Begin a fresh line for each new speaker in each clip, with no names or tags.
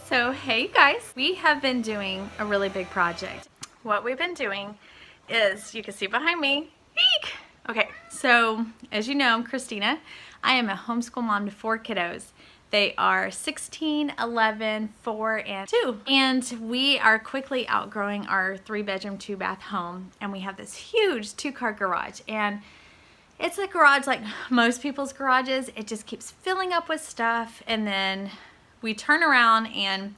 So hey guys, we have been doing a really big project. What we've been doing is, you can see behind me, eek! Okay, so as you know, I'm Christina. I am a homeschool mom to 4 kiddos. They are 16, 11, 4, and 2. And we are quickly outgrowing our 3-bedroom, 2-bath home. And we have this huge 2-car garage. And it's a garage like most people's garages. It just keeps filling up with stuff, and then we turn around and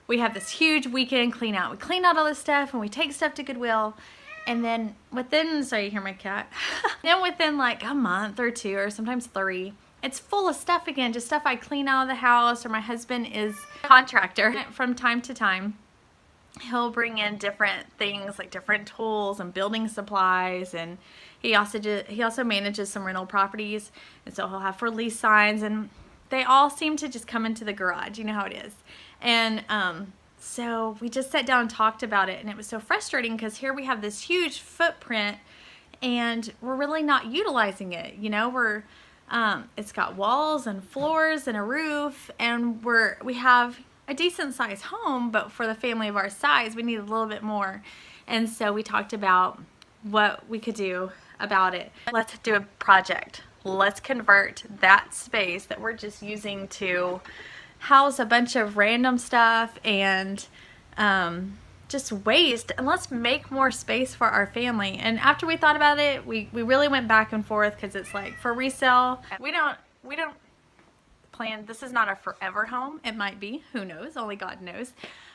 we have this huge weekend clean out. We clean out all this stuff and we take stuff to Goodwill, and then within, sorry you hear my cat, then within like a month or 2 or sometimes 3, it's full of stuff again, just stuff I clean out of the house, or my husband is a contractor. From time to time, he'll bring in different things like different tools and building supplies, and he also manages some rental properties, and so he'll have for lease signs, and they all seem to just come into the garage. You know how it is. And so we just sat down and talked about it, and it was so frustrating because here we have this huge footprint and we're really not utilizing it. You know, it's got walls and floors and a roof, and we have a decent sized home, but for the family of our size, we need a little bit more. And so we talked about what we could do about it. Let's do a project. Let's convert that space that we're just using to house a bunch of random stuff and just waste, and let's make more space for our family. And after we thought about it, we really went back and forth, because it's like, for resale, we don't plan, this is not a forever home. It might be, who knows, only God knows.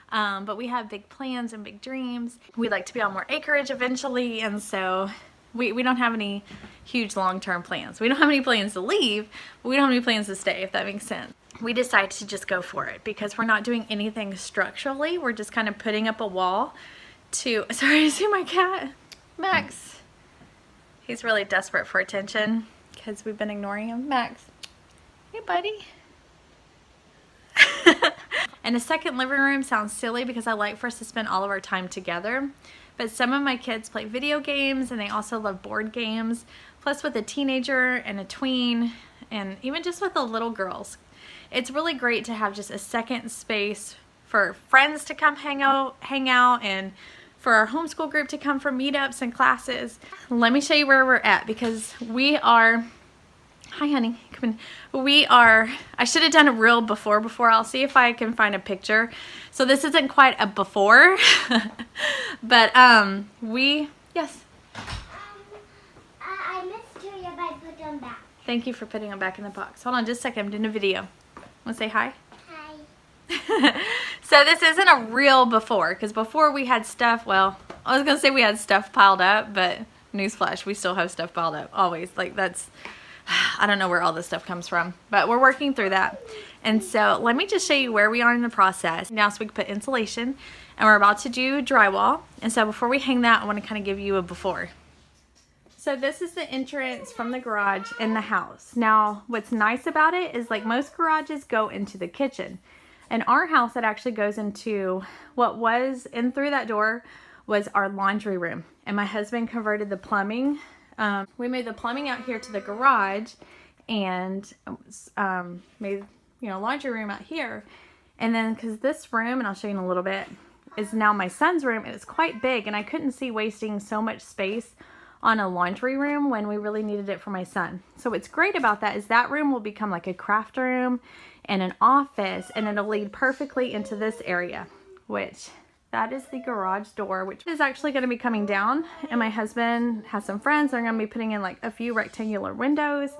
But we have big plans and big dreams. We'd like to be on more acreage eventually, and so we don't have any huge long-term plans. We don't have any plans to leave, but we don't have any plans to stay, if that makes sense. We decided to just go for it because we're not doing anything structurally. We're just kind of putting up a wall to, sorry, you see my cat? Max. He's really desperate for attention because we've been ignoring him. Max. Hey, buddy. And a second living room sounds silly because I like for us to spend all of our time together. But some of my kids play video games, and they also love board games. Plus, with a teenager and a tween, and even just with the little girls, it's really great to have just a second space for friends to come hang out, and for our homeschool group to come for meetups and classes. Let me show you where we're at, because we are, hi honey, come in. We are, I should have done a real before. I'll see if I can find a picture. So this isn't quite a before, but yes.
I missed you if I put them back.
Thank you for putting them back in the box. Hold on just a second, I'm doing a video. Want to say hi?
Hi.
So this isn't a real before, because before we had stuff, well, I was going to say we had stuff piled up, but newsflash, we still have stuff piled up, always. Like, that's, I don't know where all this stuff comes from, but we're working through that. And so let me just show you where we are in the process now, so we can put insulation, and we're about to do drywall. And so before we hang that, I want to kind of give you a before. So this is the entrance from the garage in the house. Now, what's nice about it is, like most garages go into the kitchen. In our house, it actually goes into what was in through that door was our laundry room. And my husband converted the plumbing. We made the plumbing out here to the garage, and made, you know, laundry room out here. And then, because this room, and I'll show you in a little bit, is now my son's room. It's quite big, and I couldn't see wasting so much space on a laundry room when we really needed it for my son. So what's great about that is that room will become like a craft room and an office, and it'll lead perfectly into this area, which that is the garage door, which is actually going to be coming down. And my husband has some friends that are going to be putting in like a few rectangular windows,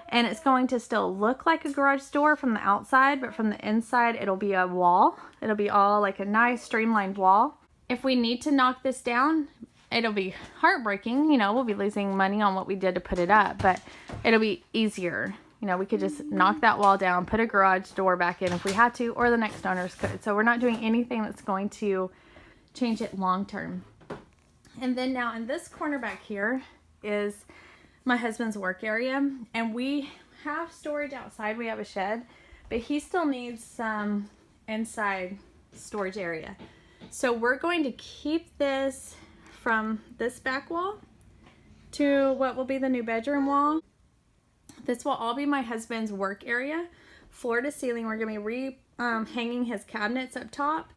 and it's going to still look like a garage door from the outside, but from the inside it'll be a wall. It'll be all like a nice streamlined wall. If we need to knock this down, it'll be heartbreaking. You know, we'll be losing money on what we did to put it up, but it'll be easier. You know, we could just knock that wall down, put a garage door back in if we had to, or the next owners could. So we're not doing anything that's going to change it long term. And then now in this corner back here is my husband's work area, and we have storage outside. We have a shed, but he still needs some inside storage area. So we're going to keep this from this back wall to what will be the new bedroom wall. This will all be my husband's work area, floor to ceiling. We're going to be hanging his cabinets up top.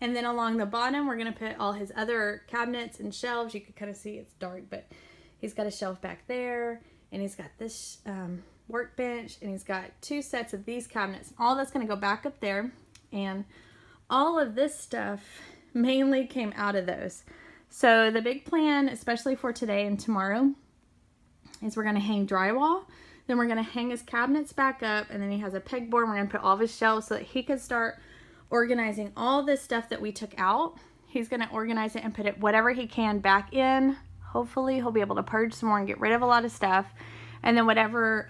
And then along the bottom, we're going to put all his other cabinets and shelves. You can kind of see it's dark, but he's got a shelf back there. And he's got this workbench. And he's got 2 sets of these cabinets. All that's going to go back up there. And all of this stuff mainly came out of those. So the big plan, especially for today and tomorrow, is we're going to hang drywall. Then we're going to hang his cabinets back up. And then he has a pegboard. We're going to put all of his shelves so that he can start organizing all this stuff that we took out. He's going to organize it and put it whatever he can back in. Hopefully he'll be able to purge some more and get rid of a lot of stuff. And then whatever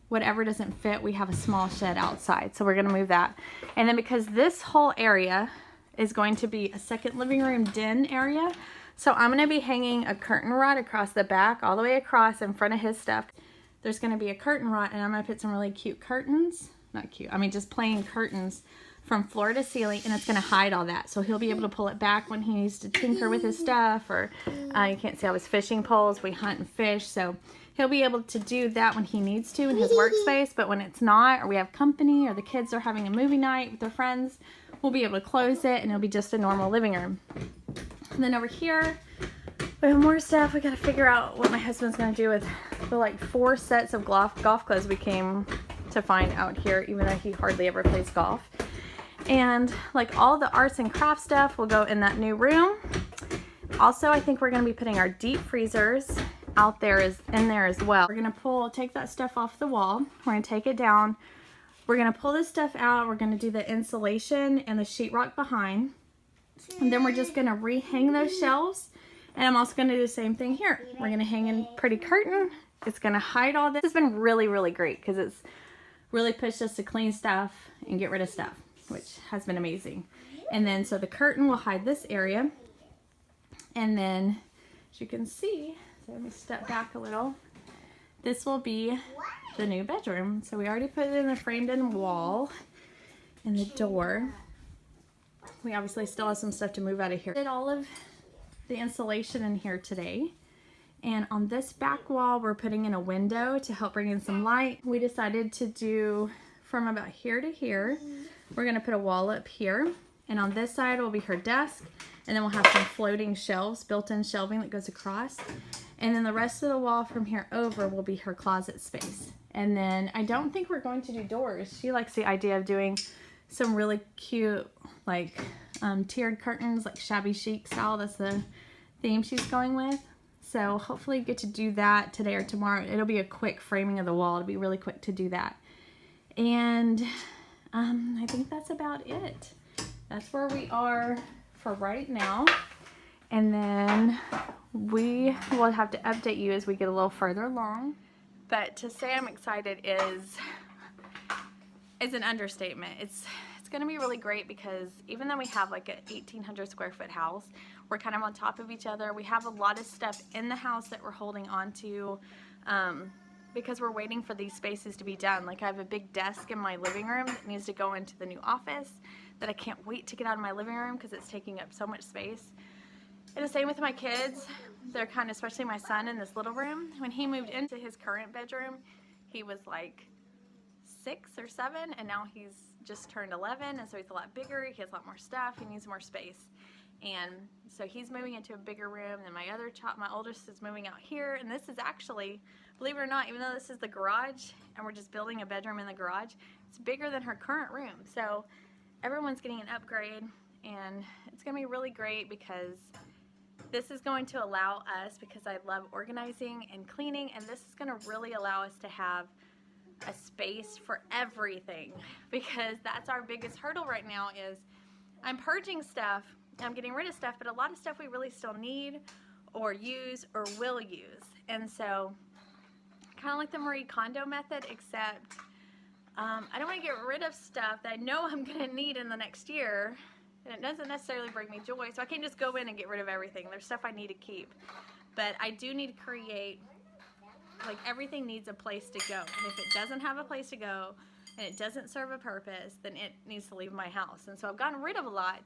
doesn't fit, we have a small shed outside. So we're going to move that. And then because this whole area is going to be a second living room den area, so I'm going to be hanging a curtain rod across the back, all the way across in front of his stuff. There's going to be a curtain rod, and I'm going to put some really cute curtains. Not cute, I mean just plain curtains from floor to ceiling, and it's going to hide all that. So he'll be able to pull it back when he needs to tinker with his stuff, or you can't see all his fishing poles. We hunt and fish, so he'll be able to do that when he needs to in his workspace. But when it's not, or we have company, or the kids are having a movie night with their friends, we'll be able to close it, and it'll be just a normal living room. And then over here, we have more stuff. We got to figure out what my husband's going to do with the like 4 sets of golf clothes we came to find out here, even though he hardly ever plays golf. And like all the arts and crafts stuff will go in that new room. Also, I think we're going to be putting our deep freezers out there in there as well. We're going to take that stuff off the wall. We're going to take it down. We're going to pull this stuff out. We're going to do the insulation and the sheetrock behind. And then we're just going to rehang those shelves. And I'm also going to do the same thing here. We're going to hang in pretty curtain. It's going to hide all this. It's been really, really great because it's really pushed us to clean stuff and get rid of stuff, which has been amazing. And then so the curtain will hide this area. And then as you can see, so let me step back a little. This will be the new bedroom. So we already put it in the framed in wall and the door. We obviously still have some stuff to move out of here. Did all of the insulation in here today. And on this back wall, we're putting in a window to help bring in some light. We decided to do from about here to here. We're going to put a wall up here. And on this side will be her desk. And then we'll have some floating shelves, built-in shelving that goes across. And then the rest of the wall from here over will be her closet space. And then I don't think we're going to do doors. She likes the idea of doing some really cute, like tiered curtains, like shabby chic style. That's the theme she's going with. So hopefully get to do that today or tomorrow. It'll be a quick framing of the wall. It'll be really quick to do that. And I think that's about it. That's where we are for right now. And then we will have to update you as we get a little further along. But to say I'm excited is an understatement. It's going to be really great because even though we have like an 1,800 square foot house, we're kind of on top of each other. We have a lot of stuff in the house that we're holding on to because we're waiting for these spaces to be done. Like I have a big desk in my living room that needs to go into the new office that I can't wait to get out of my living room because it's taking up so much space. And the same with my kids. They're kind of, especially my son in this little room. When he moved into his current bedroom, he was like 6 or 7, and now he's just turned 11, and so he's a lot bigger. He has a lot more stuff. He needs more space. And so he's moving into a bigger room. And my other child, my oldest, is moving out here. And this is actually, believe it or not, even though this is the garage and we're just building a bedroom in the garage, it's bigger than her current room. So everyone's getting an upgrade, and it's going to be really great because this is going to allow us, because I love organizing and cleaning, and this is going to really allow us to have a space for everything, because that's our biggest hurdle right now is I'm purging stuff, I'm getting rid of stuff, but a lot of stuff we really still need or use or will use. And so kind of like the Marie Kondo method, except I don't want to get rid of stuff that I know I'm going to need in the next year, and it doesn't necessarily bring me joy. So I can't just go in and get rid of everything. There's stuff I need to keep. But I do need to create, like everything needs a place to go. And if it doesn't have a place to go and it doesn't serve a purpose, then it needs to leave my house. And so I've gotten rid of a lot,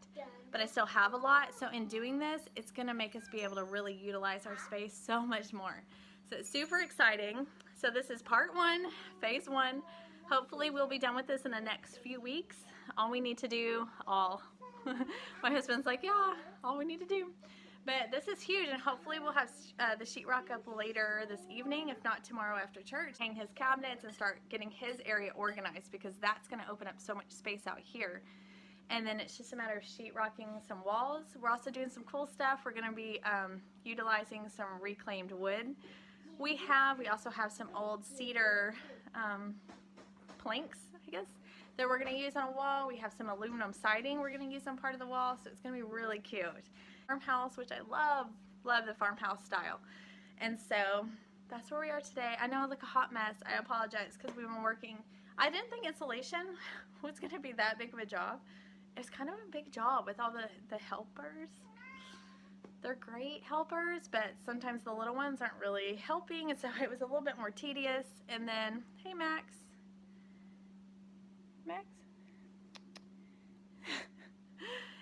but I still have a lot. So in doing this, it's going to make us be able to really utilize our space so much more. So it's super exciting. So this is part 1, phase 1. Hopefully we'll be done with this in the next few weeks. All we need to do, my husband's like, yeah, all we need to do. But this is huge, and hopefully we'll have the sheetrock up later this evening, if not tomorrow after church. Hang his cabinets and start getting his area organized, because that's going to open up so much space out here. And then it's just a matter of sheetrocking some walls. We're also doing some cool stuff. We're going to be utilizing some reclaimed wood. We also have some old cedar planks, I guess, that we're going to use on a wall. We have some aluminum siding we're going to use on part of the wall, so it's going to be really cute. Farmhouse, which I love the farmhouse style. And so that's where we are today. I know I look a hot mess. I apologize, because we've been working. I didn't think installation was going to be that big of a job. It's kind of a big job with all the helpers. They're great helpers, but sometimes the little ones aren't really helping, and so it was a little bit more tedious. And then, hey Max. Max?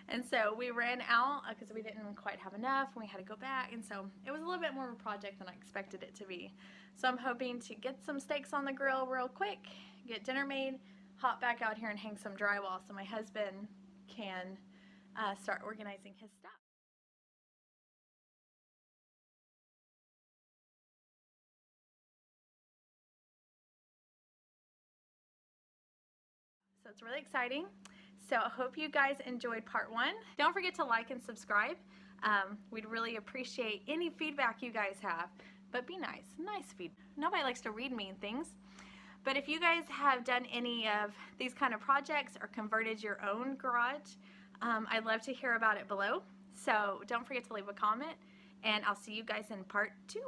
And so we ran out because we didn't quite have enough, and we had to go back, and so it was a little bit more of a project than I expected it to be. So I'm hoping to get some steaks on the grill real quick, get dinner made, hop back out here and hang some drywall so my husband can start organizing his stuff. So it's really exciting. So I hope you guys enjoyed part 1. Don't forget to like and subscribe. We'd really appreciate any feedback you guys have. But be nice. Nice feedback. Nobody likes to read mean things. But if you guys have done any of these kind of projects or converted your own garage, I'd love to hear about it below. So don't forget to leave a comment. And I'll see you guys in part 2.